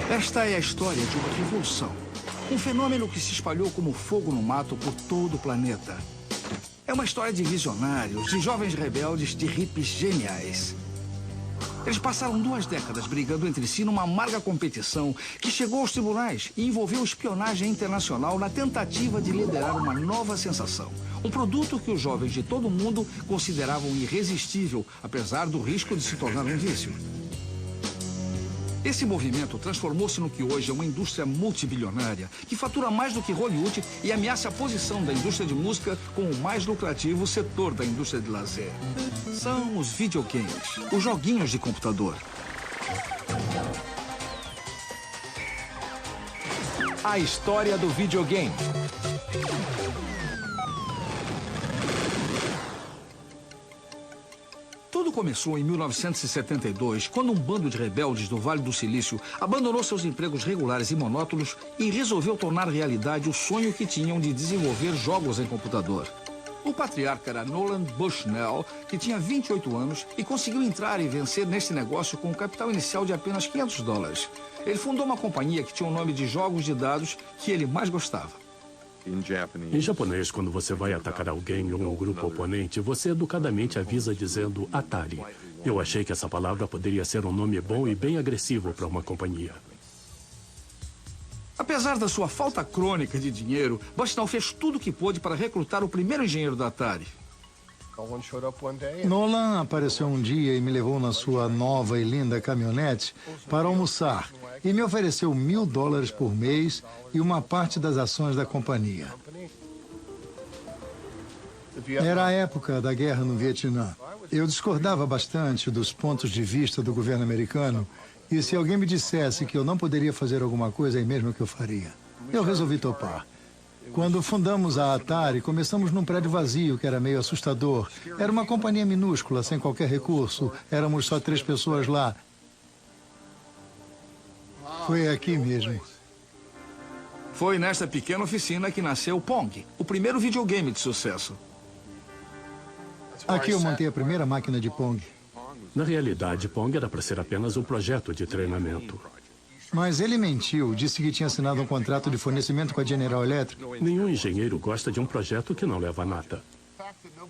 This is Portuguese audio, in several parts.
Esta é a história de uma revolução. Um fenômeno que se espalhou como fogo no mato por todo o planeta. É uma história de visionários, de jovens rebeldes, de hippies geniais. Eles passaram 2 décadas brigando entre si numa amarga competição que chegou aos tribunais e envolveu espionagem internacional na tentativa de liderar uma nova sensação. Um produto que os jovens de todo o mundo consideravam irresistível, apesar do risco de se tornar um vício. Esse movimento transformou-se no que hoje é uma indústria multibilionária, que fatura mais do que Hollywood e ameaça a posição da indústria de música como o mais lucrativo setor da indústria de lazer. São os videogames, os joguinhos de computador. A história do videogame. Tudo começou em 1972, quando um bando de rebeldes do Vale do Silício abandonou seus empregos regulares e monótonos e resolveu tornar realidade o sonho que tinham de desenvolver jogos em computador. O patriarca era Nolan Bushnell, que tinha 28 anos e conseguiu entrar e vencer nesse negócio com um capital inicial de apenas $500. Ele fundou uma companhia que tinha o nome de jogos de dados que ele mais gostava. Em japonês, quando você vai atacar alguém ou um grupo oponente, você educadamente avisa dizendo Atari. Eu achei que essa palavra poderia ser um nome bom e bem agressivo para uma companhia. Apesar da sua falta crônica de dinheiro, Bushnell fez tudo o que pôde para recrutar o primeiro engenheiro da Atari. Nolan apareceu um dia e me levou na sua nova e linda caminhonete para almoçar e me ofereceu $1.000 por mês e uma parte das ações da companhia. Era a época da guerra no Vietnã. Eu discordava bastante dos pontos de vista do governo americano e se alguém me dissesse que eu não poderia fazer alguma coisa, é mesmo que eu faria. Eu resolvi topar. Quando fundamos a Atari, começamos num prédio vazio, que era meio assustador. Era uma companhia minúscula, sem qualquer recurso. Éramos só 3 pessoas lá. Foi aqui mesmo. Foi nesta pequena oficina que nasceu o Pong, o primeiro videogame de sucesso. Aqui eu montei a primeira máquina de Pong. Na realidade, Pong era para ser apenas um projeto de treinamento. Mas ele mentiu, disse que tinha assinado um contrato de fornecimento com a General Electric. Nenhum engenheiro gosta de um projeto que não leva a nada.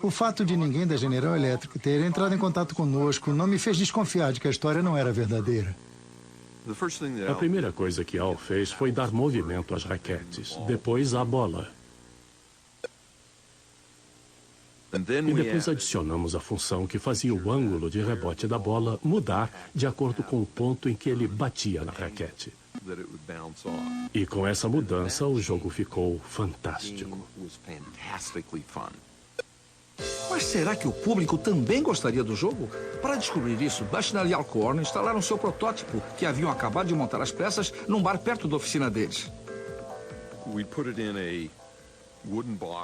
O fato de ninguém da General Electric ter entrado em contato conosco não me fez desconfiar de que a história não era verdadeira. A primeira coisa que Al fez foi dar movimento às raquetes, depois à bola. E depois adicionamos a função que fazia o ângulo de rebote da bola mudar de acordo com o ponto em que ele batia na raquete. E com essa mudança, o jogo ficou fantástico. Mas será que o público também gostaria do jogo? Para descobrir isso, Bushnell e Alcorn instalaram seu protótipo, que haviam acabado de montar as peças, num bar perto da oficina deles.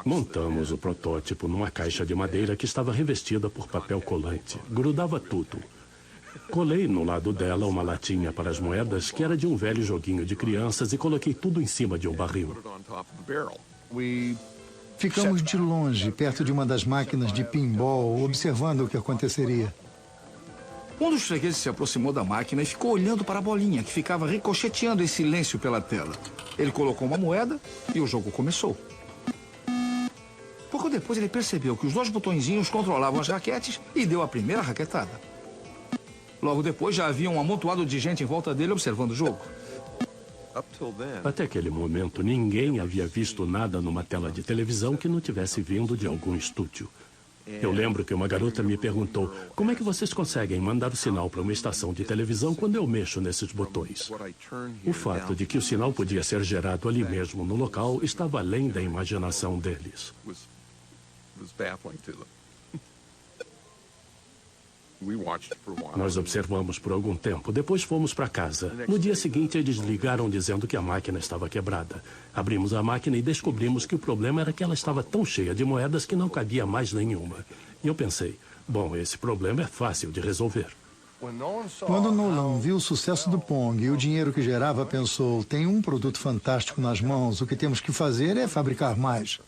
Montamos o protótipo numa caixa de madeira que estava revestida por papel colante. Grudava tudo. Colei no lado dela uma latinha para as moedas, que era de um velho joguinho de crianças, e coloquei tudo em cima de um barril. Ficamos de longe, perto de uma das máquinas de pinball, observando o que aconteceria. Um dos fregueses se aproximou da máquina e ficou olhando para a bolinha, que ficava ricocheteando em silêncio pela tela. Ele colocou uma moeda e o jogo começou. Pouco depois ele percebeu que os 2 botõezinhos controlavam as raquetes e deu a primeira raquetada. Logo depois já havia um amontoado de gente em volta dele observando o jogo. Até aquele momento, ninguém havia visto nada numa tela de televisão que não tivesse vindo de algum estúdio. Eu lembro que uma garota me perguntou: como é que vocês conseguem mandar o sinal para uma estação de televisão quando eu mexo nesses botões? O fato de que o sinal podia ser gerado ali mesmo no local estava além da imaginação deles. Nós observamos por algum tempo, depois fomos para casa. No dia seguinte, eles ligaram dizendo que a máquina estava quebrada. Abrimos a máquina e descobrimos que o problema era que ela estava tão cheia de moedas que não cabia mais nenhuma. E eu pensei, bom, esse problema é fácil de resolver. Quando Nolan viu o sucesso do Pong e o dinheiro que gerava, pensou, tem um produto fantástico nas mãos, o que temos que fazer é fabricar mais.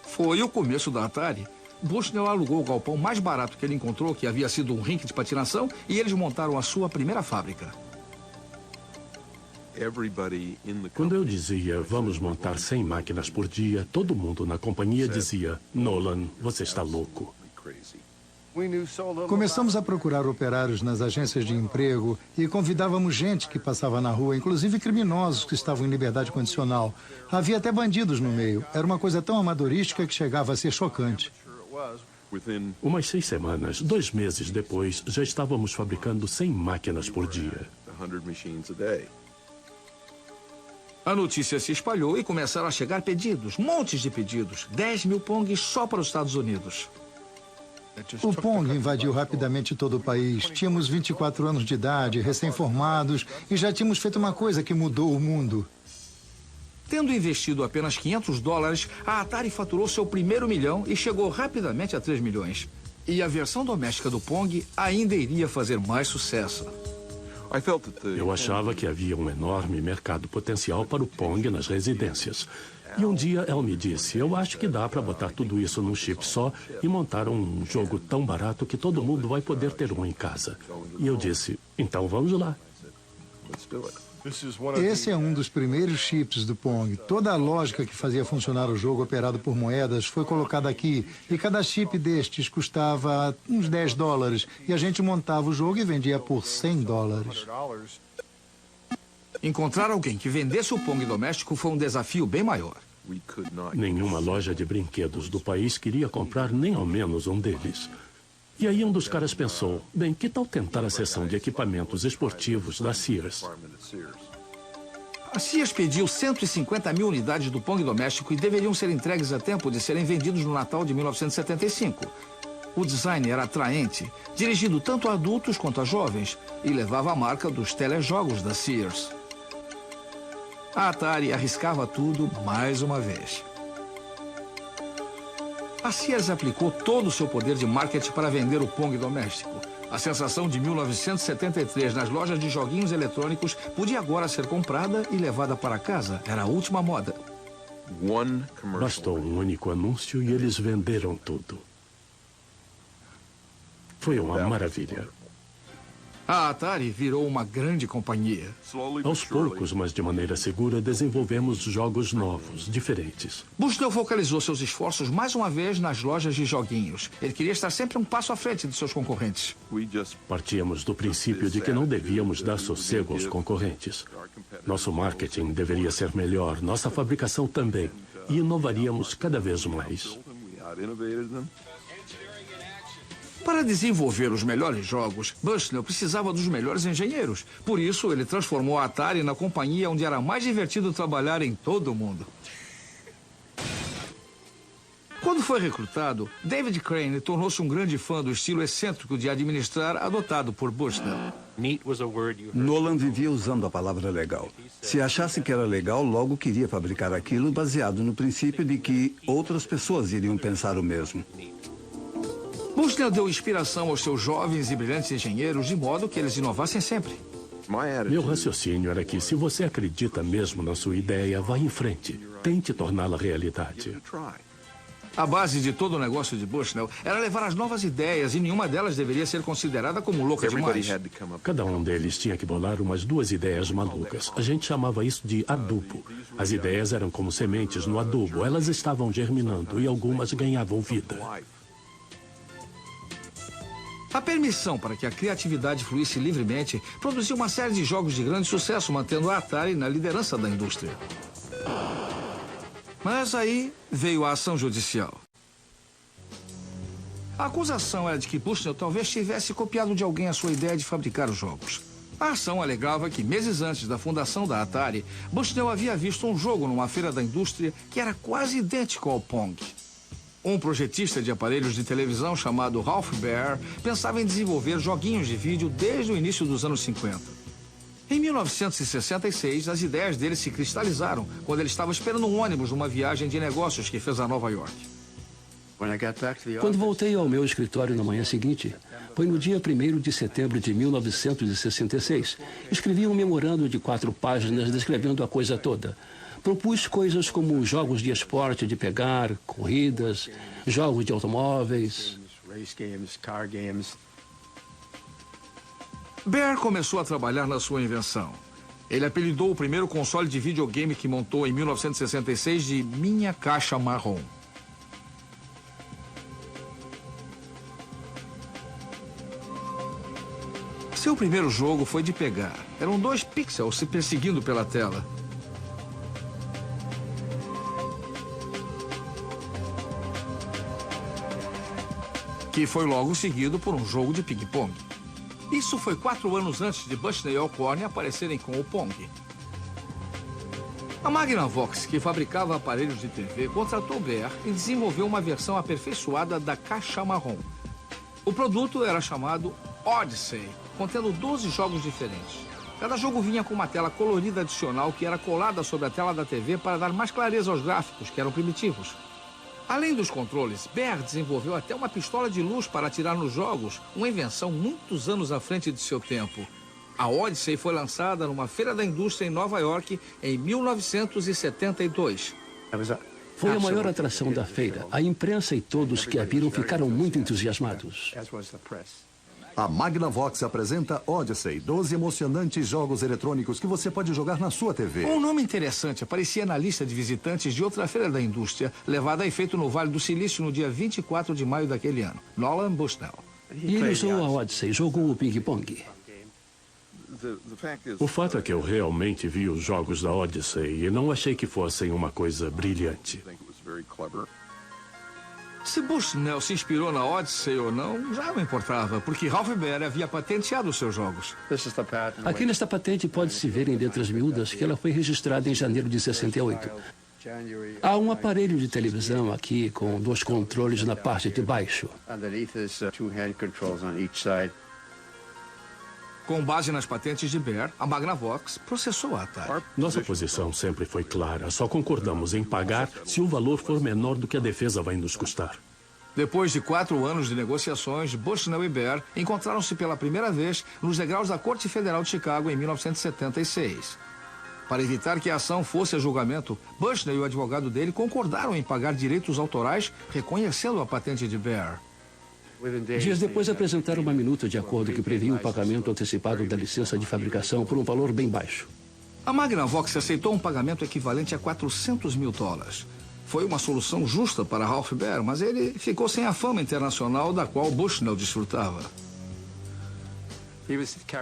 Foi o começo da Atari. Bushnell alugou o galpão mais barato que ele encontrou, que havia sido um rink de patinação, e eles montaram a sua primeira fábrica. Quando eu dizia, vamos montar 100 máquinas por dia, todo mundo na companhia dizia, Nolan, você está louco. Começamos a procurar operários nas agências de emprego e convidávamos gente que passava na rua, inclusive criminosos que estavam em liberdade condicional. Havia até bandidos no meio. Era uma coisa tão amadorística que chegava a ser chocante. Umas 6 semanas, 2 meses depois, já estávamos fabricando 100 máquinas por dia. A notícia se espalhou e começaram a chegar pedidos, montes de pedidos. 10 mil Pongs só para os Estados Unidos. O Pong invadiu rapidamente todo o país. Tínhamos 24 anos de idade, recém-formados, e já tínhamos feito uma coisa que mudou o mundo. Tendo investido apenas $500, a Atari faturou seu primeiro milhão e chegou rapidamente a 3 milhões. E a versão doméstica do Pong ainda iria fazer mais sucesso. Eu achava que havia um enorme mercado potencial para o Pong nas residências. E um dia ela me disse, eu acho que dá para botar tudo isso num chip só e montar um jogo tão barato que todo mundo vai poder ter um em casa. E eu disse, então vamos lá. Esse é um dos primeiros chips do Pong. Toda a lógica que fazia funcionar o jogo operado por moedas foi colocada aqui. E cada chip destes custava uns $10. E a gente montava o jogo e vendia por $100. Encontrar alguém que vendesse o Pong doméstico foi um desafio bem maior. Nenhuma loja de brinquedos do país queria comprar nem ao menos um deles. E aí um dos caras pensou, bem, que tal tentar a seção de equipamentos esportivos da Sears? A Sears pediu 150 mil unidades do Pong doméstico e deveriam ser entregues a tempo de serem vendidos no Natal de 1975. O design era atraente, dirigido tanto a adultos quanto a jovens, e levava a marca dos telejogos da Sears. A Atari arriscava tudo mais uma vez. A Sears aplicou todo o seu poder de marketing para vender o Pong doméstico. A sensação de 1973 nas lojas de joguinhos eletrônicos podia agora ser comprada e levada para casa. Era a última moda. Bastou um único anúncio e eles venderam tudo. Foi uma maravilha. A Atari virou uma grande companhia. Aos poucos, mas de maneira segura, desenvolvemos jogos novos, diferentes. Bushnell focalizou seus esforços mais uma vez nas lojas de joguinhos. Ele queria estar sempre um passo à frente de seus concorrentes. Partíamos do princípio de que não devíamos dar sossego aos concorrentes. Nosso marketing deveria ser melhor, nossa fabricação também. E inovaríamos cada vez mais. Para desenvolver os melhores jogos, Bushnell precisava dos melhores engenheiros. Por isso, ele transformou a Atari na companhia onde era mais divertido trabalhar em todo o mundo. Quando foi recrutado, David Crane tornou-se um grande fã do estilo excêntrico de administrar adotado por Bushnell. Nolan vivia usando a palavra legal. Se achasse que era legal, logo queria fabricar aquilo baseado no princípio de que outras pessoas iriam pensar o mesmo. Bushnell deu inspiração aos seus jovens e brilhantes engenheiros de modo que eles inovassem sempre. Meu raciocínio era que se você acredita mesmo na sua ideia, vá em frente. Tente torná-la realidade. A base de todo o negócio de Bushnell era levar as novas ideias e nenhuma delas deveria ser considerada como louca demais. Cada um deles tinha que bolar umas 2 ideias malucas. A gente chamava isso de adubo. As ideias eram como sementes no adubo. Elas estavam germinando e algumas ganhavam vida. A permissão para que a criatividade fluísse livremente produziu uma série de jogos de grande sucesso, mantendo a Atari na liderança da indústria. Mas aí veio a ação judicial. A acusação era de que Bushnell talvez tivesse copiado de alguém a sua ideia de fabricar os jogos. A ação alegava que, meses antes da fundação da Atari, Bushnell havia visto um jogo numa feira da indústria que era quase idêntico ao Pong. Um projetista de aparelhos de televisão chamado Ralph Baer pensava em desenvolver joguinhos de vídeo desde o início dos anos 50. Em 1966, as ideias dele se cristalizaram quando ele estava esperando um ônibus numa viagem de negócios que fez a Nova York. Quando voltei ao meu escritório na manhã seguinte, foi no dia 1º de setembro de 1966, escrevi um memorando de 4 páginas descrevendo a coisa toda. Propus coisas como jogos de esporte de pegar, corridas, jogos de automóveis. Baer começou a trabalhar na sua invenção. Ele apelidou o primeiro console de videogame que montou em 1966 de Minha Caixa Marrom. Seu primeiro jogo foi de pegar. Eram 2 pixels se perseguindo pela tela. Que foi logo seguido por um jogo de ping-pong. Isso foi 4 anos antes de Bushnell e Alcorn aparecerem com o Pong. A Magnavox, que fabricava aparelhos de TV, contratou Bear e desenvolveu uma versão aperfeiçoada da Caixa Marrom. O produto era chamado Odyssey, contendo 12 jogos diferentes. Cada jogo vinha com uma tela colorida adicional que era colada sobre a tela da TV para dar mais clareza aos gráficos, que eram primitivos. Além dos controles, Bear desenvolveu até uma pistola de luz para atirar nos jogos, uma invenção muitos anos à frente de seu tempo. A Odyssey foi lançada numa feira da indústria em Nova York em 1972. Foi a maior atração da feira. A imprensa e todos que a viram ficaram muito entusiasmados. A Magnavox apresenta Odyssey, 12 emocionantes jogos eletrônicos que você pode jogar na sua TV. Um nome interessante aparecia na lista de visitantes de outra feira da indústria, levada a efeito no Vale do Silício no dia 24 de maio daquele ano. Nolan Bushnell. E ele usou a Odyssey, jogou o ping-pong. O fato é que eu realmente vi os jogos da Odyssey e não achei que fossem uma coisa brilhante. Se Bushnell se inspirou na Odyssey ou não, já não importava, porque Ralph Baer havia patenteado os seus jogos. Aqui nesta patente pode-se ver em letras miúdas que ela foi registrada em janeiro de 68. Há um aparelho de televisão aqui com 2 controles na parte de baixo. Com base nas patentes de Baer, a Magnavox processou a Atari. Nossa posição sempre foi clara. Só concordamos em pagar se o valor for menor do que a defesa vai nos custar. Depois de 4 anos de negociações, Bushnell e Baer encontraram-se pela primeira vez nos degraus da Corte Federal de Chicago em 1976. Para evitar que a ação fosse a julgamento, Bushnell e o advogado dele concordaram em pagar direitos autorais, reconhecendo a patente de Baer. Dias depois apresentaram uma minuta de acordo que previa o pagamento antecipado da licença de fabricação por um valor bem baixo. A Magnavox aceitou um pagamento equivalente a $400 mil. Foi uma solução justa para Ralph Baer, mas ele ficou sem a fama internacional da qual Bushnell desfrutava.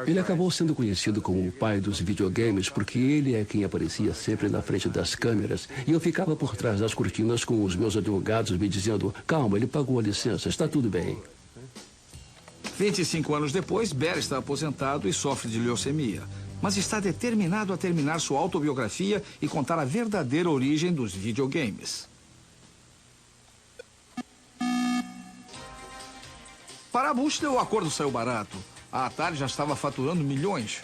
Ele acabou sendo conhecido como o pai dos videogames porque ele é quem aparecia sempre na frente das câmeras e eu ficava por trás das cortinas com os meus advogados me dizendo: calma, ele pagou a licença, está tudo bem. 25 anos depois, Baer está aposentado e sofre de leucemia, mas está determinado a terminar sua autobiografia e contar a verdadeira origem dos videogames. Para Bushnell, o acordo saiu barato. A Atari já estava faturando milhões.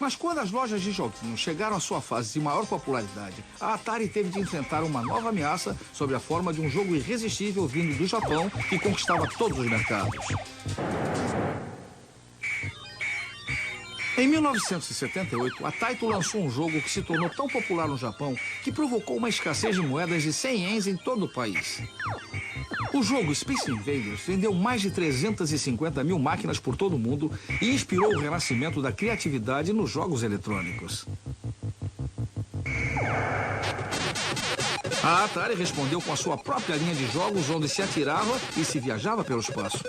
Mas quando as lojas de joguinhos chegaram à sua fase de maior popularidade, a Atari teve de enfrentar uma nova ameaça sob a forma de um jogo irresistível vindo do Japão que conquistava todos os mercados. Em 1978, a Taito lançou um jogo que se tornou tão popular no Japão que provocou uma escassez de moedas de 100 ienes em todo o país. O jogo Space Invaders vendeu mais de 350 mil máquinas por todo o mundo e inspirou o renascimento da criatividade nos jogos eletrônicos. A Atari respondeu com a sua própria linha de jogos onde se atirava e se viajava pelo espaço.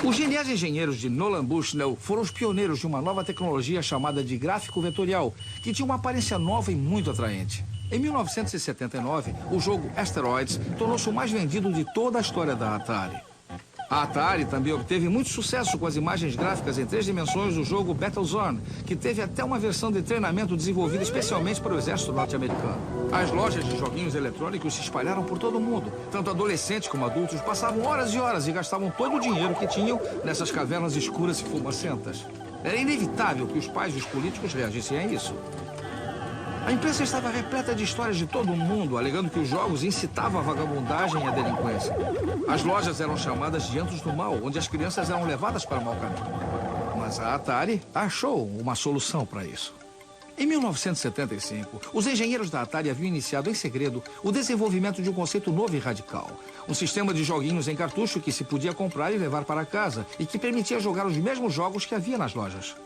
Os geniais engenheiros de Nolan Bushnell foram os pioneiros de uma nova tecnologia chamada de gráfico vetorial, que tinha uma aparência nova e muito atraente. Em 1979, o jogo Asteroids tornou-se o mais vendido de toda a história da Atari. A Atari também obteve muito sucesso com as imagens gráficas em 3 dimensões do jogo Battlezone, que teve até uma versão de treinamento desenvolvida especialmente para o exército norte-americano. As lojas de joguinhos eletrônicos se espalharam por todo o mundo. Tanto adolescentes como adultos passavam horas e horas e gastavam todo o dinheiro que tinham nessas cavernas escuras e fumacentas. Era inevitável que os pais e os políticos reagissem a isso. A imprensa estava repleta de histórias de todo o mundo, alegando que os jogos incitavam a vagabundagem e a delinquência. As lojas eram chamadas de antros do mal, onde as crianças eram levadas para o mau caminho. Mas a Atari achou uma solução para isso. Em 1975, os engenheiros da Atari haviam iniciado em segredo o desenvolvimento de um conceito novo e radical. Um sistema de joguinhos em cartucho que se podia comprar e levar para casa e que permitia jogar os mesmos jogos que havia nas lojas.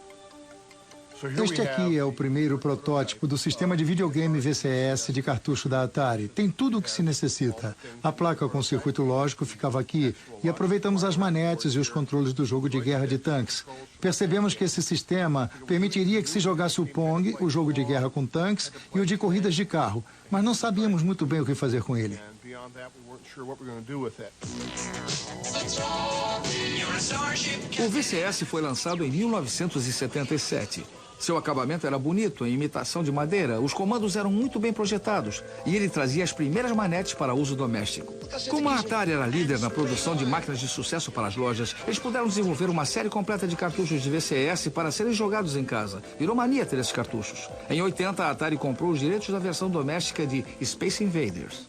Este aqui é o primeiro protótipo do sistema de videogame VCS de cartucho da Atari. Tem tudo o que se necessita. A placa com circuito lógico ficava aqui e aproveitamos as manetes e os controles do jogo de guerra de tanques. Percebemos que esse sistema permitiria que se jogasse o Pong, o jogo de guerra com tanques e o de corridas de carro, mas não sabíamos muito bem o que fazer com ele. O VCS foi lançado em 1977. Seu acabamento era bonito, em imitação de madeira, os comandos eram muito bem projetados e ele trazia as primeiras manetes para uso doméstico. Como a Atari era líder na produção de máquinas de sucesso para as lojas, eles puderam desenvolver uma série completa de cartuchos de VCS para serem jogados em casa. Virou mania ter esses cartuchos. Em 80, a Atari comprou os direitos da versão doméstica de Space Invaders.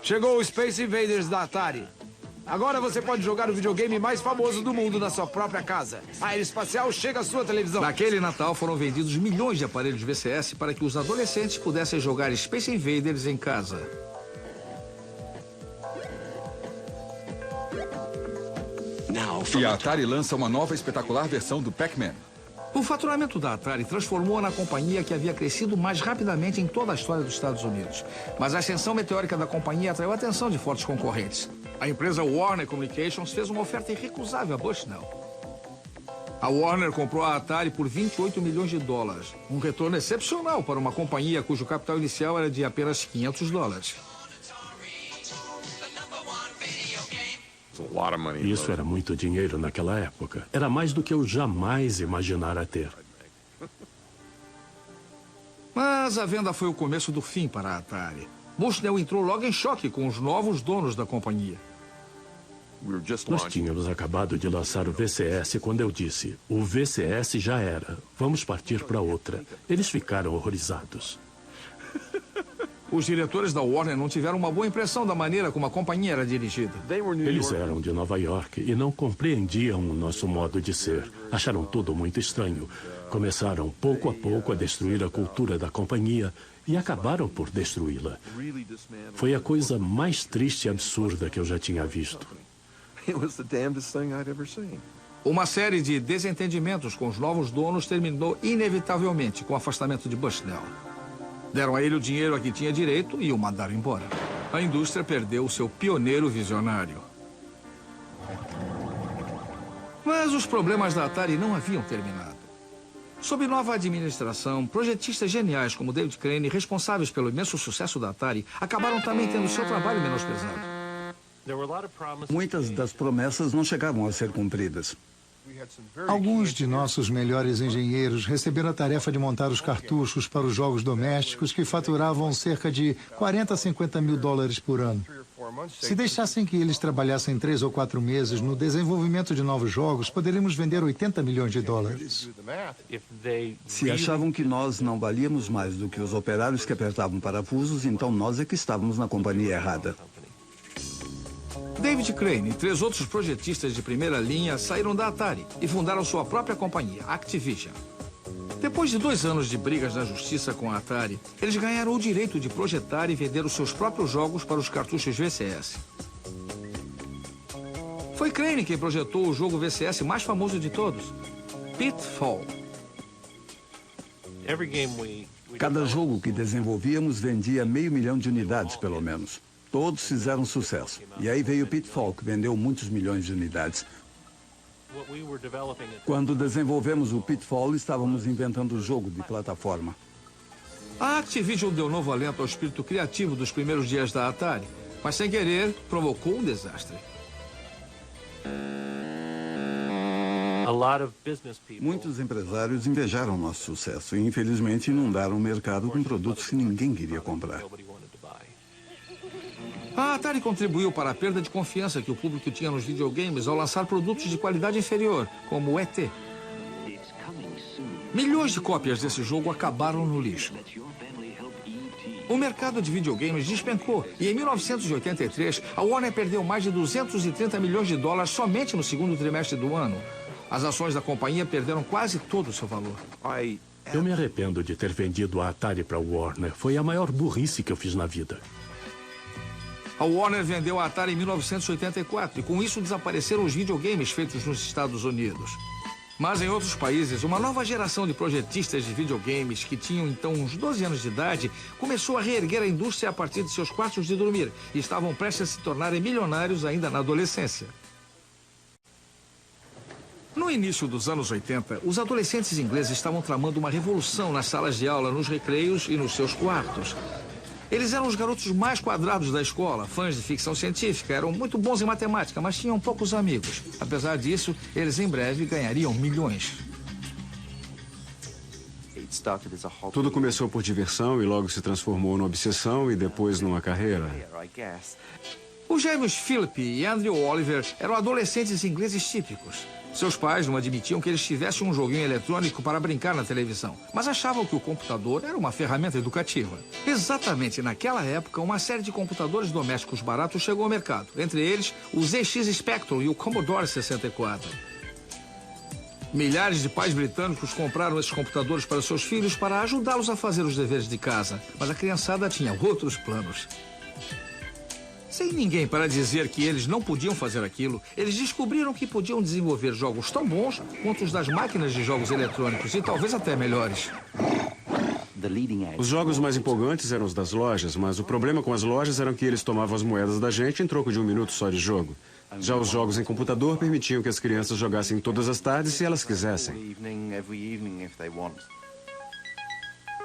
Chegou o Space Invaders da Atari. Agora você pode jogar o videogame mais famoso do mundo na sua própria casa. A aeroespacial chega à sua televisão. Naquele Natal foram vendidos milhões de aparelhos VCS para que os adolescentes pudessem jogar Space Invaders em casa. E a Atari lança uma nova espetacular versão do Pac-Man. O faturamento da Atari transformou-a na companhia que havia crescido mais rapidamente em toda a história dos Estados Unidos. Mas a ascensão meteórica da companhia atraiu a atenção de fortes concorrentes. A empresa Warner Communications fez uma oferta irrecusável a Bushnell. A Warner comprou a Atari por 28 milhões de dólares. Um retorno excepcional para uma companhia cujo capital inicial era de apenas 500 dólares. Isso era muito dinheiro naquela época. Era mais do que eu jamais imaginara ter. Mas a venda foi o começo do fim para a Atari. Bushnell entrou logo em choque com os novos donos da companhia. Nós tínhamos acabado de lançar o VCS quando eu disse: o VCS já era, vamos partir para outra. Eles ficaram horrorizados. Os diretores da Warner não tiveram uma boa impressão da maneira como a companhia era dirigida. Eles eram de Nova York e não compreendiam o nosso modo de ser. Acharam tudo muito estranho. Começaram, pouco a pouco, a destruir a cultura da companhia e acabaram por destruí-la. Foi a coisa mais triste e absurda que eu já tinha visto. Uma série de desentendimentos com os novos donos terminou inevitavelmente com o afastamento de Bushnell. Deram a ele o dinheiro a que tinha direito e o mandaram embora. A indústria perdeu o seu pioneiro visionário. Mas os problemas da Atari não haviam terminado. Sob nova administração, projetistas geniais como David Crane, responsáveis pelo imenso sucesso da Atari, acabaram também tendo seu trabalho menosprezado. Muitas das promessas não chegavam a ser cumpridas. Alguns de nossos melhores engenheiros receberam a tarefa de montar os cartuchos para os jogos domésticos que faturavam cerca de 40 a 50 mil dólares por ano. Se deixassem que eles trabalhassem 3 ou 4 meses no desenvolvimento de novos jogos, poderíamos vender 80 milhões de dólares. Se achavam que nós não valíamos mais do que os operários que apertavam parafusos, então nós é que estávamos na companhia errada. David Crane e 3 outros projetistas de primeira linha saíram da Atari e fundaram sua própria companhia, Activision. Depois de 2 anos de brigas na justiça com a Atari, eles ganharam o direito de projetar e vender os seus próprios jogos para os cartuchos VCS. Foi Crane quem projetou o jogo VCS mais famoso de todos, Pitfall. Cada jogo que desenvolvíamos vendia 500 mil de unidades, pelo menos. Todos fizeram sucesso. E aí veio o Pitfall, que vendeu muitos milhões de unidades. Quando desenvolvemos o Pitfall, estávamos inventando o jogo de plataforma. A Activision deu novo alento ao espírito criativo dos primeiros dias da Atari, mas sem querer, provocou um desastre. Muitos empresários invejaram nosso sucesso e, infelizmente, inundaram o mercado com produtos que ninguém queria comprar. A Atari contribuiu para a perda de confiança que o público tinha nos videogames ao lançar produtos de qualidade inferior, como o ET. Milhões de cópias desse jogo acabaram no lixo. O mercado de videogames despencou e em 1983 a Warner perdeu mais de 230 milhões de dólares somente no segundo trimestre do ano. As ações da companhia perderam quase todo o seu valor. Eu me arrependo de ter vendido a Atari para a Warner. Foi a maior burrice que eu fiz na vida. A Warner vendeu a Atari em 1984 e com isso desapareceram os videogames feitos nos Estados Unidos. Mas em outros países, uma nova geração de projetistas de videogames que tinham então uns 12 anos de idade começou a reerguer a indústria a partir de seus quartos de dormir e estavam prestes a se tornarem milionários ainda na adolescência. No início dos anos 80, os adolescentes ingleses estavam tramando uma revolução nas salas de aula, nos recreios e nos seus quartos. Eles eram os garotos mais quadrados da escola, fãs de ficção científica, eram muito bons em matemática, mas tinham poucos amigos. Apesar disso, eles em breve ganhariam milhões. Tudo começou por diversão e logo se transformou numa obsessão e depois numa carreira. Os gêmeos Philip e Andrew Oliver eram adolescentes ingleses típicos. Seus pais não admitiam que eles tivessem um joguinho eletrônico para brincar na televisão, mas achavam que o computador era uma ferramenta educativa. Exatamente naquela época, uma série de computadores domésticos baratos chegou ao mercado, entre eles o ZX Spectrum e o Commodore 64. Milhares de pais britânicos compraram esses computadores para seus filhos para ajudá-los a fazer os deveres de casa, mas a criançada tinha outros planos. Sem ninguém para dizer que eles não podiam fazer aquilo, eles descobriram que podiam desenvolver jogos tão bons quanto os das máquinas de jogos eletrônicos e talvez até melhores. Os jogos mais empolgantes eram os das lojas, mas o problema com as lojas era que eles tomavam as moedas da gente em troco de um minuto só de jogo. Já os jogos em computador permitiam que as crianças jogassem todas as tardes se elas quisessem.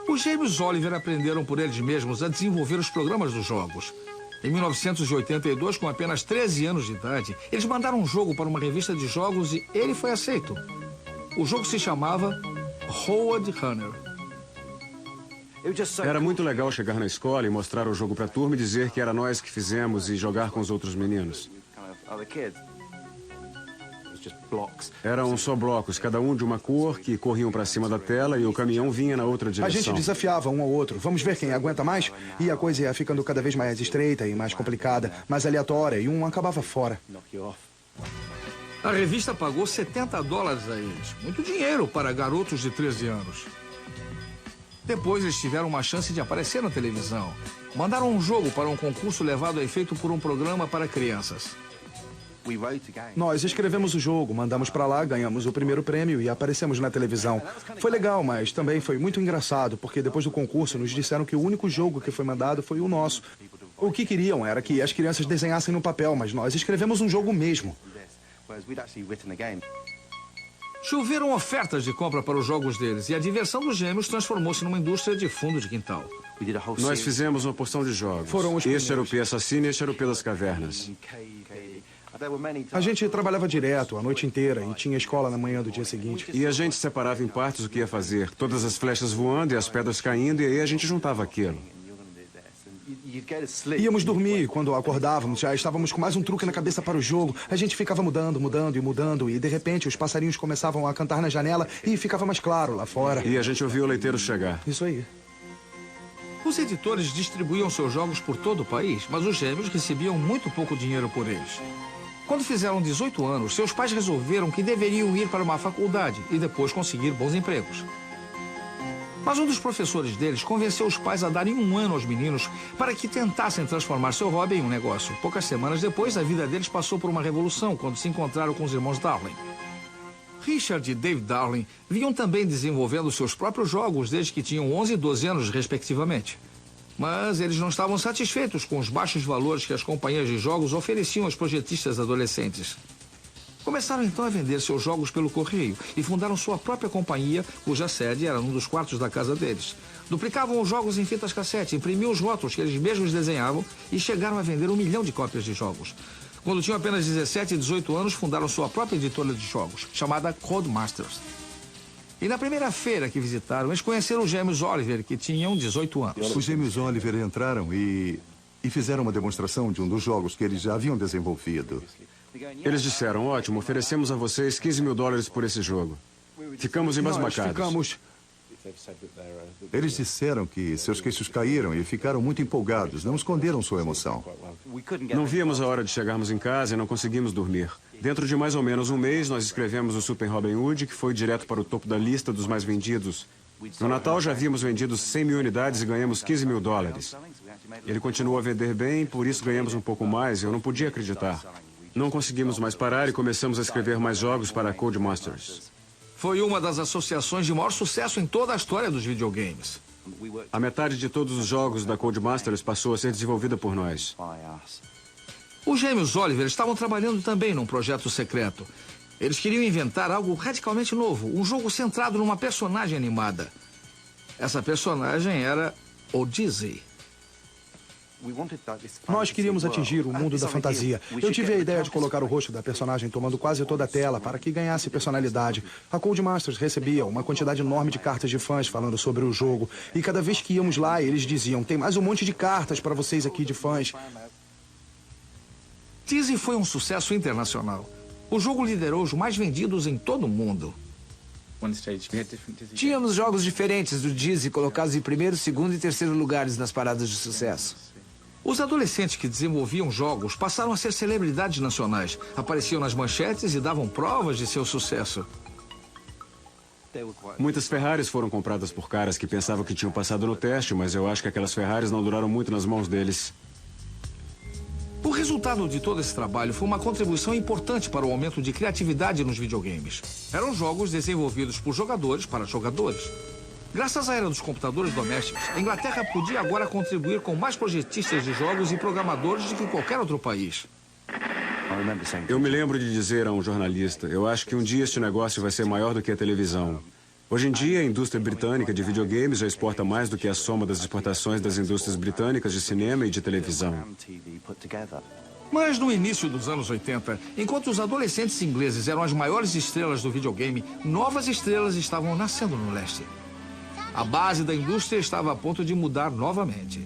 Os gêmeos Oliver aprenderam por eles mesmos a desenvolver os programas dos jogos. Em 1982, com apenas 13 anos de idade, eles mandaram um jogo para uma revista de jogos e ele foi aceito. O jogo se chamava Road Runner. Era muito legal chegar na escola e mostrar o jogo para a turma e dizer que era nós que fizemos e jogar com os outros meninos. Eram só blocos, cada um de uma cor, que corriam para cima da tela e o caminhão vinha na outra direção. A gente desafiava um ao outro. Vamos ver quem aguenta mais? E a coisa ia ficando cada vez mais estreita e mais complicada, mais aleatória, e um acabava fora. A revista pagou $70 a eles. Muito dinheiro para garotos de 13 anos. Depois eles tiveram uma chance de aparecer na televisão. Mandaram um jogo para um concurso levado a efeito por um programa para crianças. Nós escrevemos o jogo, mandamos pra lá, ganhamos o primeiro prêmio e aparecemos na televisão. Foi legal, mas também foi muito engraçado, porque depois do concurso nos disseram que o único jogo que foi mandado foi o nosso. O que queriam era que as crianças desenhassem no papel, mas nós escrevemos um jogo mesmo. Choveram ofertas de compra para os jogos deles e a diversão dos gêmeos transformou-se numa indústria de fundo de quintal. Nós fizemos uma porção de jogos. Este era o P Assassino e este era o P das Cavernas. A gente trabalhava direto, a noite inteira, e tinha escola na manhã do dia seguinte. E a gente separava em partes o que ia fazer. Todas as flechas voando e as pedras caindo, e aí a gente juntava aquilo. Íamos dormir e quando acordávamos já estávamos com mais um truque na cabeça para o jogo. A gente ficava mudando e de repente os passarinhos começavam a cantar na janela e ficava mais claro lá fora. E a gente ouvia o leiteiro chegar. Isso aí. Os editores distribuíam seus jogos por todo o país, mas os gêmeos recebiam muito pouco dinheiro por eles. Quando fizeram 18 anos, seus pais resolveram que deveriam ir para uma faculdade e depois conseguir bons empregos. Mas um dos professores deles convenceu os pais a darem um ano aos meninos para que tentassem transformar seu hobby em um negócio. Poucas semanas depois, a vida deles passou por uma revolução quando se encontraram com os irmãos Darling. Richard e Dave Darling vinham também desenvolvendo seus próprios jogos desde que tinham 11 e 12 anos, respectivamente. Mas eles não estavam satisfeitos com os baixos valores que as companhias de jogos ofereciam aos projetistas adolescentes. Começaram então a vender seus jogos pelo correio e fundaram sua própria companhia, cuja sede era num dos quartos da casa deles. Duplicavam os jogos em fitas cassete, imprimiam os rótulos que eles mesmos desenhavam e chegaram a vender 1 milhão de cópias de jogos. Quando tinham apenas 17 e 18 anos, fundaram sua própria editora de jogos, chamada Codemasters. E na primeira feira que visitaram, eles conheceram os gêmeos Oliver, que tinham 18 anos. Os gêmeos Oliver entraram e fizeram uma demonstração de um dos jogos que eles já haviam desenvolvido. Eles disseram, ótimo, oferecemos a vocês $15 mil por esse jogo. Ficamos embasbacados. Eles disseram que seus queixos caíram e ficaram muito empolgados. Não esconderam sua emoção. Não víamos a hora de chegarmos em casa e não conseguimos dormir. Dentro de mais ou menos um mês, nós escrevemos o Super Robin Hood, que foi direto para o topo da lista dos mais vendidos. No Natal já havíamos vendido 100 mil unidades e ganhamos $15 mil. Ele continuou a vender bem, por isso ganhamos um pouco mais e eu não podia acreditar. Não conseguimos mais parar e começamos a escrever mais jogos para a Codemasters. foi uma das associações de maior sucesso em toda a história dos videogames. A metade de todos os jogos da Codemasters passou a ser desenvolvida por nós. Os gêmeos Oliver estavam trabalhando também num projeto secreto. Eles queriam inventar algo radicalmente novo, um jogo centrado numa personagem animada. Essa personagem era o Dizzy. Nós queríamos atingir o mundo da fantasia. Eu tive a ideia de colocar o rosto da personagem tomando quase toda a tela para que ganhasse personalidade. A Codemasters recebia uma quantidade enorme de cartas de fãs falando sobre o jogo. E cada vez que íamos lá, eles diziam, tem mais um monte de cartas para vocês aqui de fãs. Dizzy foi um sucesso internacional. O jogo liderou os mais vendidos em todo o mundo. Tínhamos jogos diferentes do Dizzy colocados em primeiro, segundo e terceiro lugares nas paradas de sucesso. Os adolescentes que desenvolviam jogos passaram a ser celebridades nacionais. Apareciam nas manchetes e davam provas de seu sucesso. Muitas Ferraris foram compradas por caras que pensavam que tinham passado no teste, mas eu acho que aquelas Ferraris não duraram muito nas mãos deles. O resultado de todo esse trabalho foi uma contribuição importante para o aumento de criatividade nos videogames. Eram jogos desenvolvidos por jogadores para jogadores. Graças à era dos computadores domésticos, a Inglaterra podia agora contribuir com mais projetistas de jogos e programadores do que qualquer outro país. Eu me lembro de dizer a um jornalista, eu acho que um dia este negócio vai ser maior do que a televisão. Hoje em dia, a indústria britânica de videogames já exporta mais do que a soma das exportações das indústrias britânicas de cinema e de televisão. Mas no início dos anos 80, enquanto os adolescentes ingleses eram as maiores estrelas do videogame, novas estrelas estavam nascendo no leste. A base da indústria estava a ponto de mudar novamente.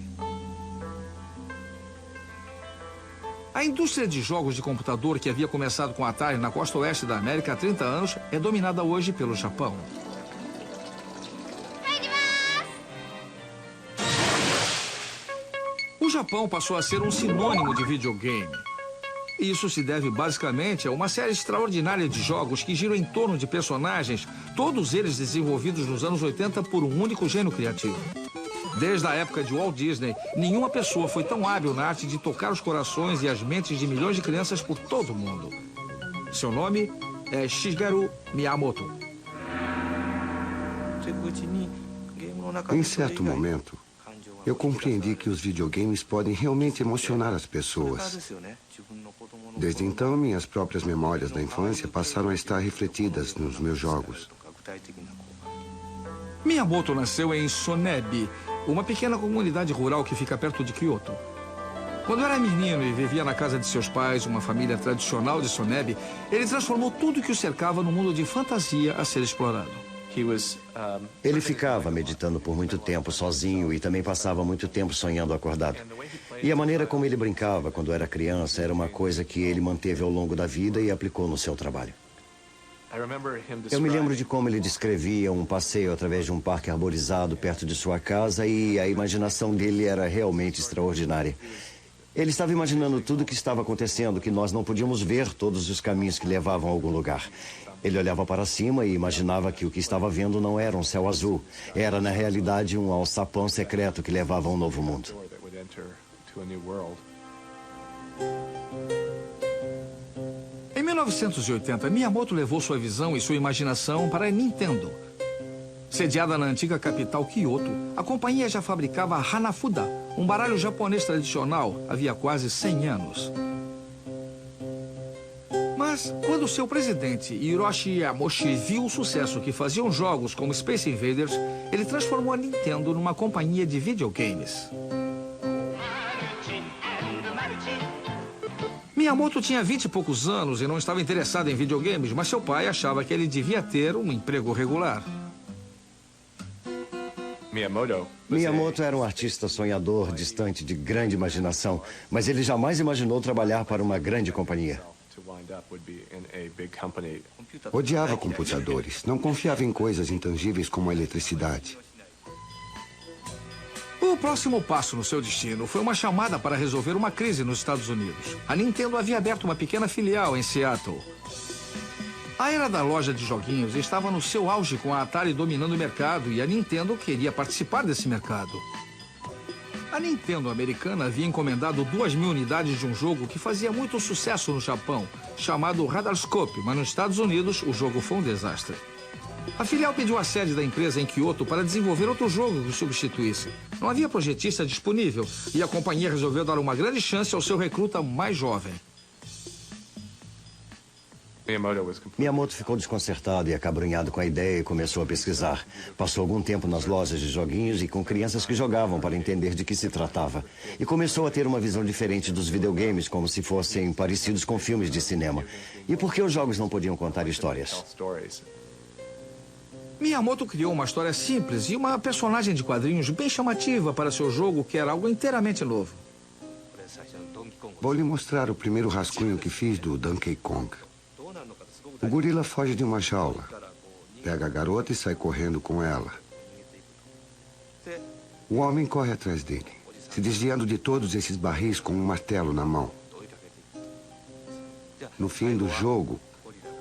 A indústria de jogos de computador, que havia começado com a Atari na costa oeste da América há 30 anos, é dominada hoje pelo Japão. O Japão passou a ser um sinônimo de videogame. Isso se deve basicamente a uma série extraordinária de jogos que giram em torno de personagens, todos eles desenvolvidos nos anos 80 por um único gênio criativo. Desde a época de Walt Disney, nenhuma pessoa foi tão hábil na arte de tocar os corações e as mentes de milhões de crianças por todo o mundo. Seu nome é Shigeru Miyamoto. Em certo momento, eu compreendi que os videogames podem realmente emocionar as pessoas. Desde então, minhas próprias memórias da infância passaram a estar refletidas nos meus jogos. Miyamoto nasceu em Sonebi, uma pequena comunidade rural que fica perto de Kyoto. Quando era menino e vivia na casa de seus pais, uma família tradicional de Sonebi, ele transformou tudo que o cercava num mundo de fantasia a ser explorado. Ele ficava meditando por muito tempo sozinho e também passava muito tempo sonhando acordado. E a maneira como ele brincava quando era criança era uma coisa que ele manteve ao longo da vida e aplicou no seu trabalho. Eu me lembro de como ele descrevia um passeio através de um parque arborizado perto de sua casa e a imaginação dele era realmente extraordinária. Ele estava imaginando tudo o que estava acontecendo, que nós não podíamos ver todos os caminhos que levavam a algum lugar. Ele olhava para cima e imaginava que o que estava vendo não era um céu azul. Era, na realidade, um alçapão secreto que levava a um novo mundo. Em 1980, Miyamoto levou sua visão e sua imaginação para a Nintendo. Sediada na antiga capital Kyoto, a companhia já fabricava a Hanafuda, um baralho japonês tradicional, havia quase 100 anos. Mas, quando seu presidente, Hiroshi Yamauchi, viu o sucesso que faziam jogos como Space Invaders, ele transformou a Nintendo numa companhia de videogames. Miyamoto tinha 20 e poucos anos e não estava interessado em videogames, mas seu pai achava que ele devia ter um emprego regular. Miyamoto era um artista sonhador, distante de grande imaginação, mas ele jamais imaginou trabalhar para uma grande companhia. Odiava computadores. Não confiava em coisas intangíveis como a eletricidade. O próximo passo no seu destino foi uma chamada para resolver uma crise nos Estados Unidos. A Nintendo havia aberto uma pequena filial em Seattle. A era da loja de joguinhos estava no seu auge, com a Atari dominando o mercado, e a Nintendo queria participar desse mercado. A Nintendo americana havia encomendado 2.000 unidades de um jogo que fazia muito sucesso no Japão, chamado Radarscope, mas nos Estados Unidos o jogo foi um desastre. A filial pediu a sede da empresa em Kyoto para desenvolver outro jogo que o substituísse. Não havia projetista disponível e a companhia resolveu dar uma grande chance ao seu recruta mais jovem. Miyamoto ficou desconcertado e acabrunhado com a ideia e começou a pesquisar. Passou algum tempo nas lojas de joguinhos e com crianças que jogavam para entender de que se tratava. E começou a ter uma visão diferente dos videogames, como se fossem parecidos com filmes de cinema. E por que os jogos não podiam contar histórias? Miyamoto criou uma história simples e uma personagem de quadrinhos bem chamativa para seu jogo, que era algo inteiramente novo. Vou lhe mostrar o primeiro rascunho que fiz do Donkey Kong. O gorila foge de uma jaula, pega a garota e sai correndo com ela. O homem corre atrás dele, se desviando de todos esses barris com um martelo na mão. No fim do jogo,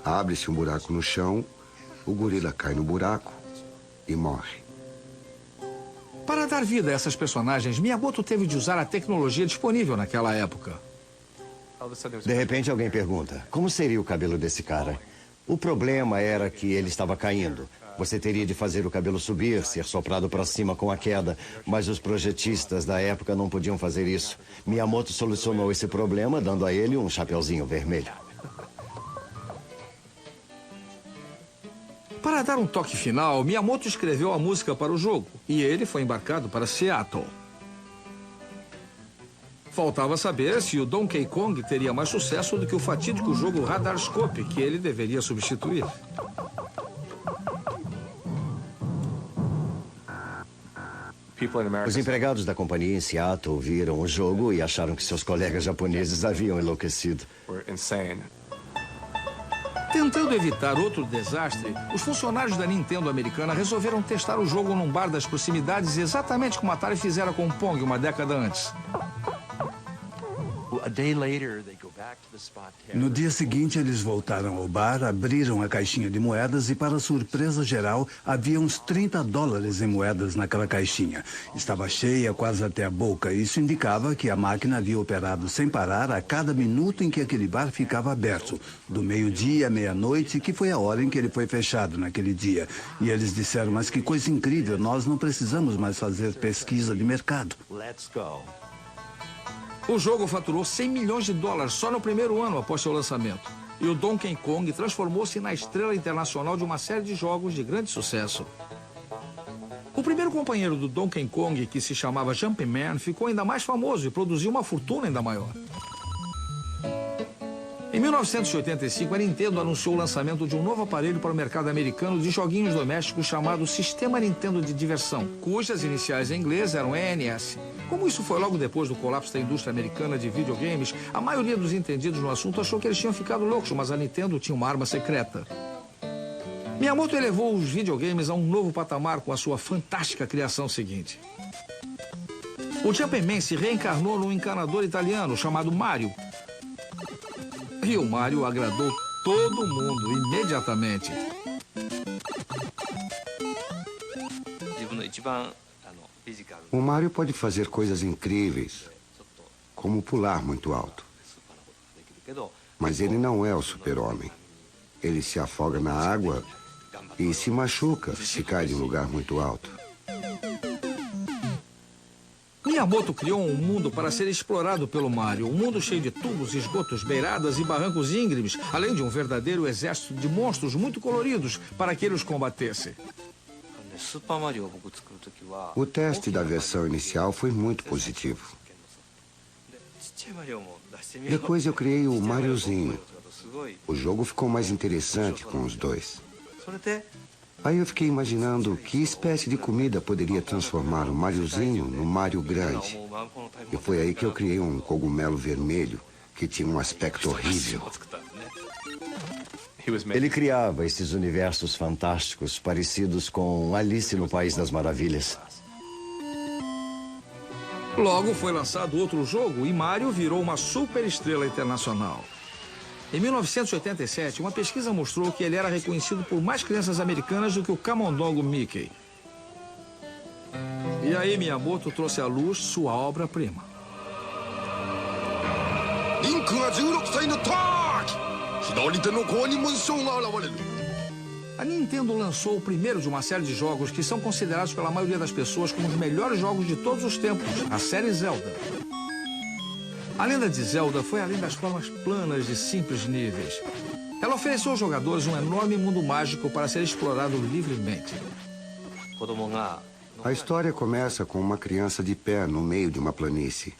abre-se um buraco no chão, o gorila cai no buraco e morre. Para dar vida a essas personagens, Miyamoto teve de usar a tecnologia disponível naquela época. De repente alguém pergunta, como seria o cabelo desse cara? O problema era que ele estava caindo. Você teria de fazer o cabelo subir, ser soprado para cima com a queda, mas os projetistas da época não podiam fazer isso. Miyamoto solucionou esse problema dando a ele um chapeuzinho vermelho. Para dar um toque final, Miyamoto escreveu a música para o jogo e ele foi embarcado para Seattle. Faltava saber se o Donkey Kong teria mais sucesso do que o fatídico jogo Radarscope, que ele deveria substituir. Os empregados da companhia em Seattle viram o jogo e acharam que seus colegas japoneses haviam enlouquecido. Tentando evitar outro desastre, os funcionários da Nintendo americana resolveram testar o jogo num bar das proximidades, exatamente como a Atari fizera com o Pong uma década antes. No dia seguinte, eles voltaram ao bar, abriram a caixinha de moedas e, para surpresa geral, havia uns $30 em moedas naquela caixinha. Estava cheia quase até a boca. Isso indicava que a máquina havia operado sem parar a cada minuto em que aquele bar ficava aberto, do meio-dia à meia-noite, que foi a hora em que ele foi fechado naquele dia. E eles disseram, mas que coisa incrível, nós não precisamos mais fazer pesquisa de mercado. O jogo faturou $100 milhões só no primeiro ano após seu lançamento. E o Donkey Kong transformou-se na estrela internacional de uma série de jogos de grande sucesso. O primeiro companheiro do Donkey Kong, que se chamava Jumpman, ficou ainda mais famoso e produziu uma fortuna ainda maior. Em 1985, a Nintendo anunciou o lançamento de um novo aparelho para o mercado americano de joguinhos domésticos chamado Sistema Nintendo de Diversão, cujas iniciais em inglês eram ENS. Como isso foi logo depois do colapso da indústria americana de videogames, a maioria dos entendidos no assunto achou que eles tinham ficado loucos, mas a Nintendo tinha uma arma secreta. Miyamoto elevou os videogames a um novo patamar com a sua fantástica criação seguinte. O Jumpman se reencarnou num encanador italiano chamado Mario. E o Mario agradou todo mundo imediatamente. O Mario pode fazer coisas incríveis, como pular muito alto. Mas ele não é o super-homem. Ele se afoga na água e se machuca se cai de um lugar muito alto. Miyamoto criou um mundo para ser explorado pelo Mario. Um mundo cheio de tubos, esgotos, beiradas e barrancos íngremes, além de um verdadeiro exército de monstros muito coloridos para que ele os combatesse. O teste da versão inicial foi muito positivo. Depois eu criei o Mariozinho. O jogo ficou mais interessante com os dois. Aí eu fiquei imaginando que espécie de comida poderia transformar o Mariozinho no Mario grande. E foi aí que eu criei um cogumelo vermelho que tinha um aspecto horrível. Ele criava esses universos fantásticos parecidos com Alice no País das Maravilhas. Logo foi lançado outro jogo e Mario virou uma superestrela internacional. Em 1987, uma pesquisa mostrou que ele era reconhecido por mais crianças americanas do que o camundongo Mickey. E aí Miyamoto trouxe à luz sua obra-prima. A Nintendo lançou o primeiro de uma série de jogos que são considerados pela maioria das pessoas como os melhores jogos de todos os tempos, a série Zelda. A lenda de Zelda foi além das formas planas de simples níveis. Ela ofereceu aos jogadores um enorme mundo mágico para ser explorado livremente. A história começa com uma criança de pé no meio de uma planície.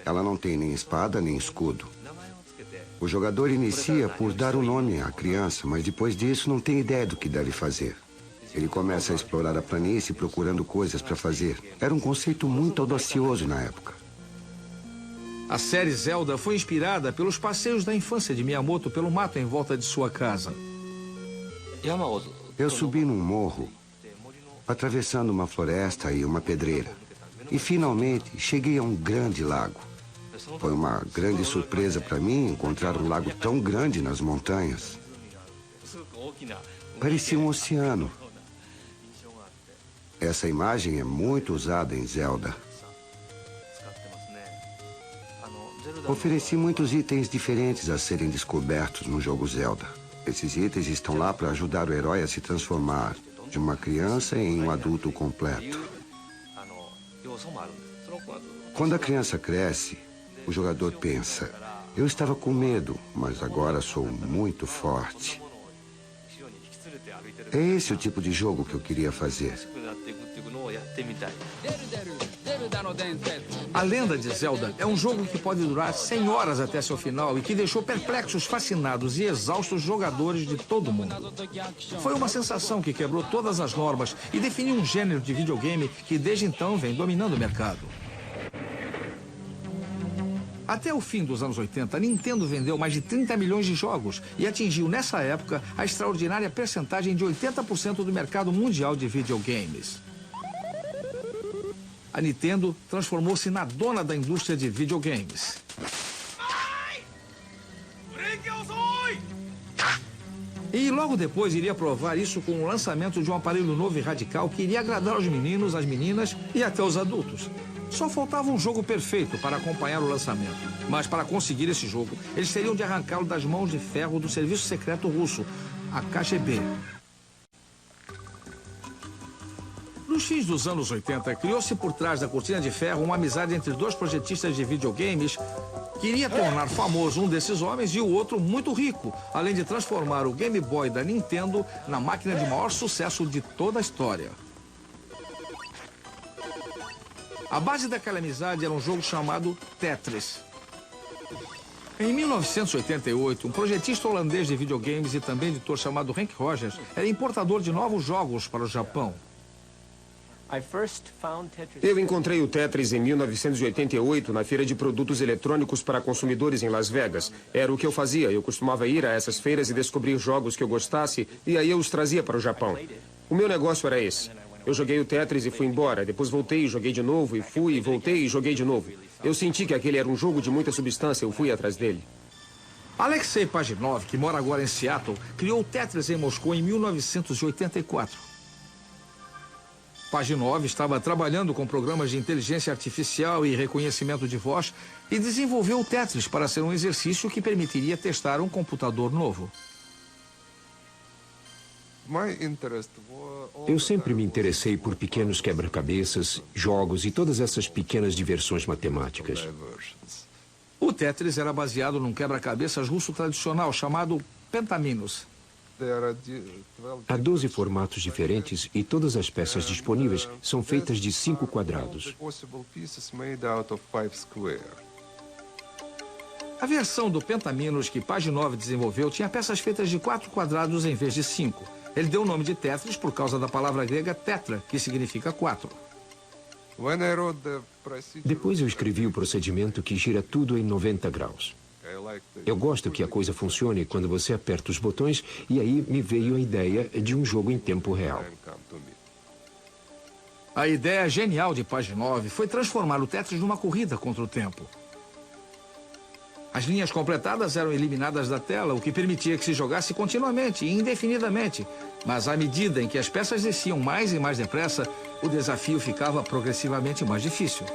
Ela não tem nem espada nem escudo. O jogador inicia por dar um nome à criança, mas depois disso não tem ideia do que deve fazer. Ele começa a explorar a planície procurando coisas para fazer. Era um conceito muito audacioso na época. A série Zelda foi inspirada pelos passeios da infância de Miyamoto pelo mato em volta de sua casa. Eu subi num morro, atravessando uma floresta e uma pedreira. E finalmente cheguei a um grande lago. Foi uma grande surpresa para mim encontrar um lago tão grande nas montanhas. Parecia um oceano. Essa imagem é muito usada em Zelda. Ofereci muitos itens diferentes a serem descobertos no jogo Zelda. Esses itens estão lá para ajudar o herói a se transformar de uma criança em um adulto completo. Quando a criança cresce, o jogador pensa, eu estava com medo, mas agora sou muito forte. É esse o tipo de jogo que eu queria fazer. A Lenda de Zelda é um jogo que pode durar 100 horas até seu final e que deixou perplexos, fascinados e exaustos jogadores de todo o mundo. Foi uma sensação que quebrou todas as normas e definiu um gênero de videogame que desde então vem dominando o mercado. Até o fim dos anos 80, a Nintendo vendeu mais de 30 milhões de jogos e atingiu, nessa época, a extraordinária percentagem de 80% do mercado mundial de videogames. A Nintendo transformou-se na dona da indústria de videogames. E logo depois iria provar isso com o lançamento de um aparelho novo e radical que iria agradar aos meninos, às meninas e até aos adultos. Só faltava um jogo perfeito para acompanhar o lançamento. Mas para conseguir esse jogo, eles teriam de arrancá-lo das mãos de ferro do serviço secreto russo, a KGB. Nos fins dos anos 80, criou-se por trás da cortina de ferro uma amizade entre dois projetistas de videogames que iria tornar famoso um desses homens e o outro muito rico, além de transformar o Game Boy da Nintendo na máquina de maior sucesso de toda a história. A base daquela amizade era um jogo chamado Tetris. Em 1988, um projetista holandês de videogames e também editor chamado Henk Rogers era importador de novos jogos para o Japão. Eu encontrei o Tetris em 1988 na feira de produtos eletrônicos para consumidores em Las Vegas. Era o que eu fazia. Eu costumava ir a essas feiras e descobrir jogos que eu gostasse e aí eu os trazia para o Japão. O meu negócio era esse. Eu joguei o Tetris e fui embora. Depois voltei e joguei de novo e fui e voltei e joguei de novo. Eu senti que aquele era um jogo de muita substância. Eu fui atrás dele. Alexei Pajitnov, que mora agora em Seattle, criou o Tetris em Moscou em 1984. Pajitnov estava trabalhando com programas de inteligência artificial e reconhecimento de voz e desenvolveu o Tetris para ser um exercício que permitiria testar um computador novo. Eu sempre me interessei por pequenos quebra-cabeças, jogos e todas essas pequenas diversões matemáticas. O Tetris era baseado num quebra-cabeças russo tradicional chamado Pentaminos. Há 12 formatos diferentes e todas as peças disponíveis são feitas de 5 quadrados. A versão do Pentaminos que Pajitnov desenvolveu tinha peças feitas de 4 quadrados em vez de 5. Ele deu o nome de Tetris por causa da palavra grega tetra, que significa 4. Depois eu escrevi o procedimento que gira tudo em 90 graus. Eu gosto que a coisa funcione quando você aperta os botões e aí me veio a ideia de um jogo em tempo real. A ideia genial de Pajitnov foi transformar o Tetris numa corrida contra o tempo. As linhas completadas eram eliminadas da tela, o que permitia que se jogasse continuamente e indefinidamente. Mas à medida em que as peças desciam mais e mais depressa, o desafio ficava progressivamente mais difícil.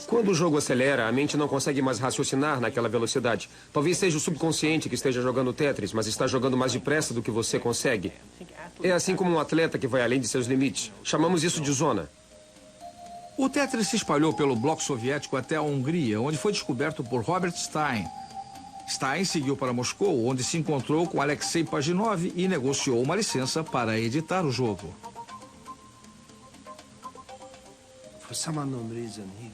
Quando o jogo acelera, a mente não consegue mais raciocinar naquela velocidade. Talvez seja o subconsciente que esteja jogando Tetris, mas está jogando mais depressa do que você consegue. É assim como um atleta que vai além de seus limites. Chamamos isso de zona. O Tetris se espalhou pelo bloco soviético até a Hungria, onde foi descoberto por Robert Stein. Stein seguiu para Moscou, onde se encontrou com Alexei Pajitnov e negociou uma licença para editar o jogo.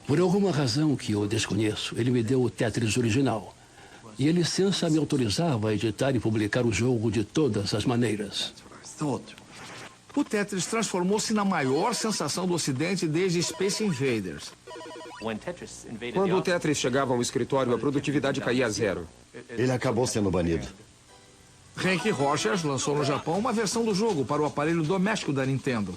Por alguma razão que eu desconheço, ele me deu o Tetris original. E a licença me autorizava a editar e publicar o jogo de todas as maneiras. O Tetris transformou-se na maior sensação do Ocidente desde Space Invaders. Quando o Tetris chegava ao escritório, a produtividade caía a zero. Ele acabou sendo banido. Henk Rogers lançou no Japão uma versão do jogo para o aparelho doméstico da Nintendo.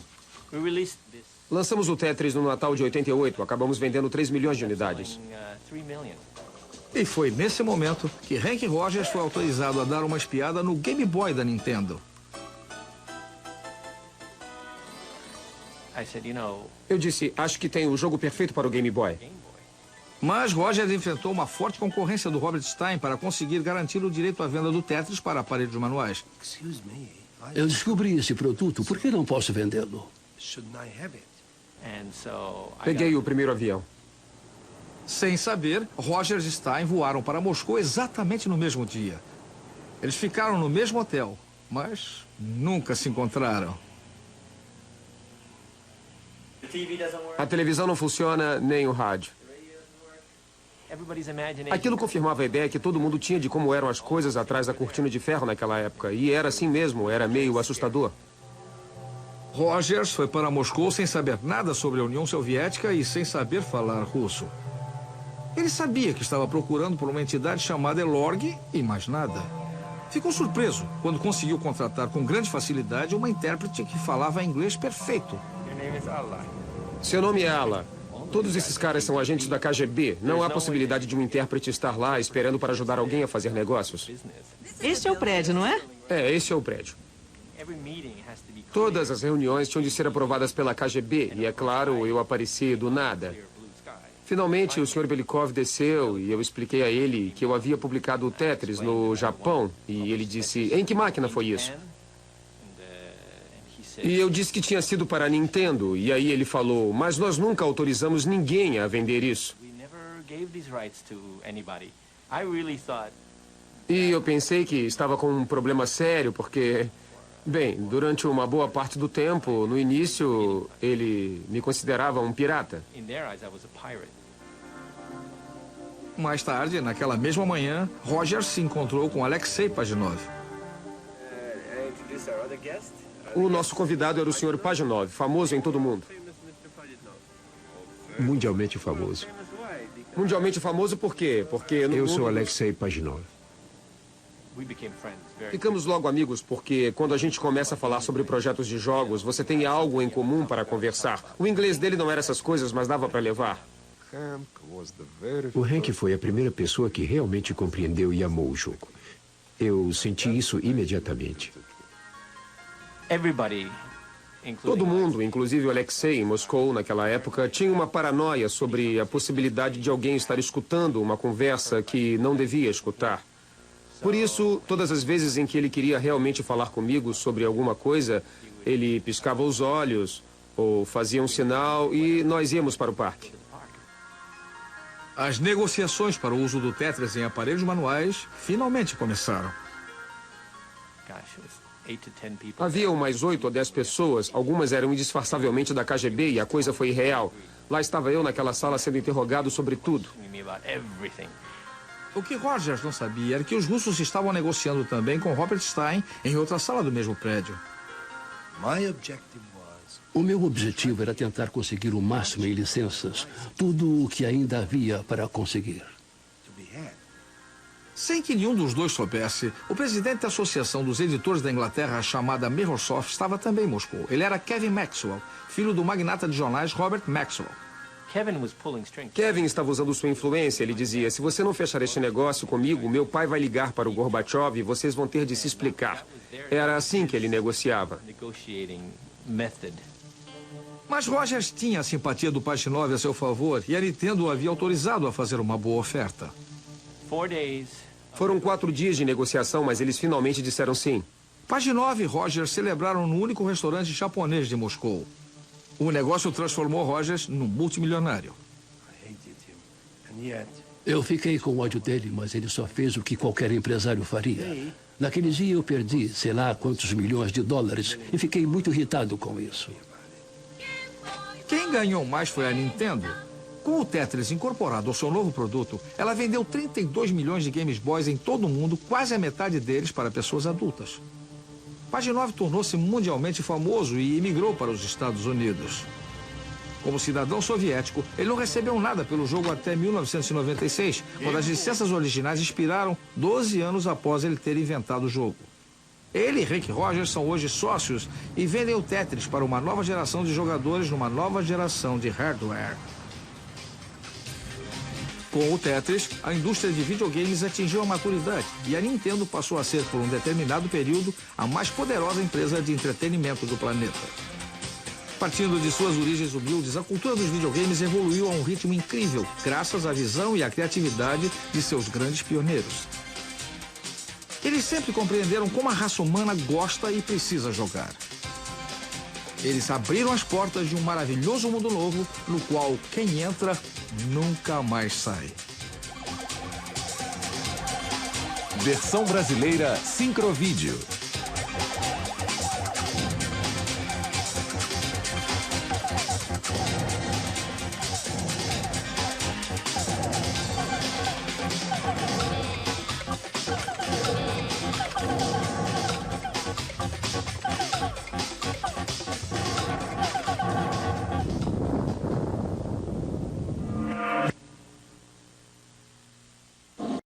Lançamos o Tetris no Natal de 88. Acabamos vendendo 3 milhões de unidades. E foi nesse momento que Henk Rogers foi autorizado a dar uma espiada no Game Boy da Nintendo. Eu disse, acho que tem o jogo perfeito para o Game Boy. Mas Rogers enfrentou uma forte concorrência do Robert Stein para conseguir garantir o direito à venda do Tetris para aparelhos manuais. Eu descobri esse produto, por que não posso vendê-lo? Peguei o primeiro avião. Sem saber, Rogers e Stein voaram para Moscou exatamente no mesmo dia. Eles ficaram no mesmo hotel, mas nunca se encontraram. A televisão não funciona, nem o rádio. Aquilo confirmava a ideia que todo mundo tinha de como eram as coisas atrás da cortina de ferro naquela época. E era assim mesmo, era meio assustador. Rogers foi para Moscou sem saber nada sobre a União Soviética e sem saber falar russo. Ele sabia que estava procurando por uma entidade chamada Elorg e mais nada. Ficou surpreso quando conseguiu contratar com grande facilidade uma intérprete que falava inglês perfeito. Seu nome é Ala. Todos esses caras são agentes da KGB. Não há possibilidade de um intérprete estar lá esperando para ajudar alguém a fazer negócios. Este é o prédio, não é? É, esse é o prédio. Todas as reuniões tinham de ser aprovadas pela KGB e, é claro, eu apareci do nada. Finalmente, o Sr. Belikov desceu e eu expliquei a ele que eu havia publicado o Tetris no Japão. E ele disse, em que máquina foi isso? E eu disse que tinha sido para a Nintendo. E aí ele falou, mas nós nunca autorizamos ninguém a vender isso. E eu pensei que estava com um problema sério, porque, bem, durante uma boa parte do tempo, no início, ele me considerava um pirata. Mais tarde, naquela mesma manhã, Rogers se encontrou com Alexei Pajitnov. O nosso convidado era o Sr. Pajitnov, famoso em todo o mundo. Mundialmente famoso. Mundialmente famoso por quê? Porque eu sou Alexei Pajitnov. Ficamos logo amigos porque quando a gente começa a falar sobre projetos de jogos, você tem algo em comum para conversar. O inglês dele não era essas coisas, mas dava para levar. O Henk foi a primeira pessoa que realmente compreendeu e amou o jogo. Eu senti isso imediatamente. Todo mundo, inclusive o Alexei em Moscou naquela época, tinha uma paranoia sobre a possibilidade de alguém estar escutando uma conversa que não devia escutar. Por isso, todas as vezes em que ele queria realmente falar comigo sobre alguma coisa, ele piscava os olhos ou fazia um sinal e nós íamos para o parque. As negociações para o uso do Tetris em aparelhos manuais finalmente começaram. Havia umas 8 ou 10 pessoas, algumas eram indisfarçavelmente da KGB e a coisa foi real. Lá estava eu naquela sala sendo interrogado sobre tudo. O que Rogers não sabia era que os russos estavam negociando também com Robert Stein em outra sala do mesmo prédio. O meu objetivo era tentar conseguir o máximo em licenças, tudo o que ainda havia para conseguir. Sem que nenhum dos dois soubesse, o presidente da Associação dos Editores da Inglaterra, chamada Mirrorsoft, estava também em Moscou. Ele era Kevin Maxwell, filho do magnata de jornais Robert Maxwell. Kevin estava usando sua influência. Ele dizia, se você não fechar este negócio comigo, meu pai vai ligar para o Gorbachev e vocês vão ter de se explicar. Era assim que ele negociava. Mas Rogers tinha a simpatia do Paginov a seu favor e a Nintendo o havia autorizado a fazer uma boa oferta. Foram 4 dias de negociação, mas eles finalmente disseram sim. Paginov e Rogers celebraram no único restaurante japonês de Moscou. O negócio transformou Rogers num multimilionário. Eu fiquei com ódio dele, mas ele só fez o que qualquer empresário faria. Naquele dia eu perdi, sei lá, quantos milhões de dólares e fiquei muito irritado com isso. Quem ganhou mais foi a Nintendo. Com o Tetris incorporado ao seu novo produto, ela vendeu 32 milhões de Game Boys em todo o mundo, quase a metade deles para pessoas adultas. Paginov tornou-se mundialmente famoso e emigrou para os Estados Unidos. Como cidadão soviético, ele não recebeu nada pelo jogo até 1996, quando as licenças originais expiraram 12 anos após ele ter inventado o jogo. Ele e Rick Rogers são hoje sócios e vendem o Tetris para uma nova geração de jogadores numa nova geração de hardware. Com o Tetris, a indústria de videogames atingiu a maturidade e a Nintendo passou a ser, por um determinado período, a mais poderosa empresa de entretenimento do planeta. Partindo de suas origens humildes, a cultura dos videogames evoluiu a um ritmo incrível, graças à visão e à criatividade de seus grandes pioneiros. Eles sempre compreenderam como a raça humana gosta e precisa jogar. Eles abriram as portas de um maravilhoso mundo novo, no qual quem entra nunca mais sai. Versão brasileira Sincrovídeo.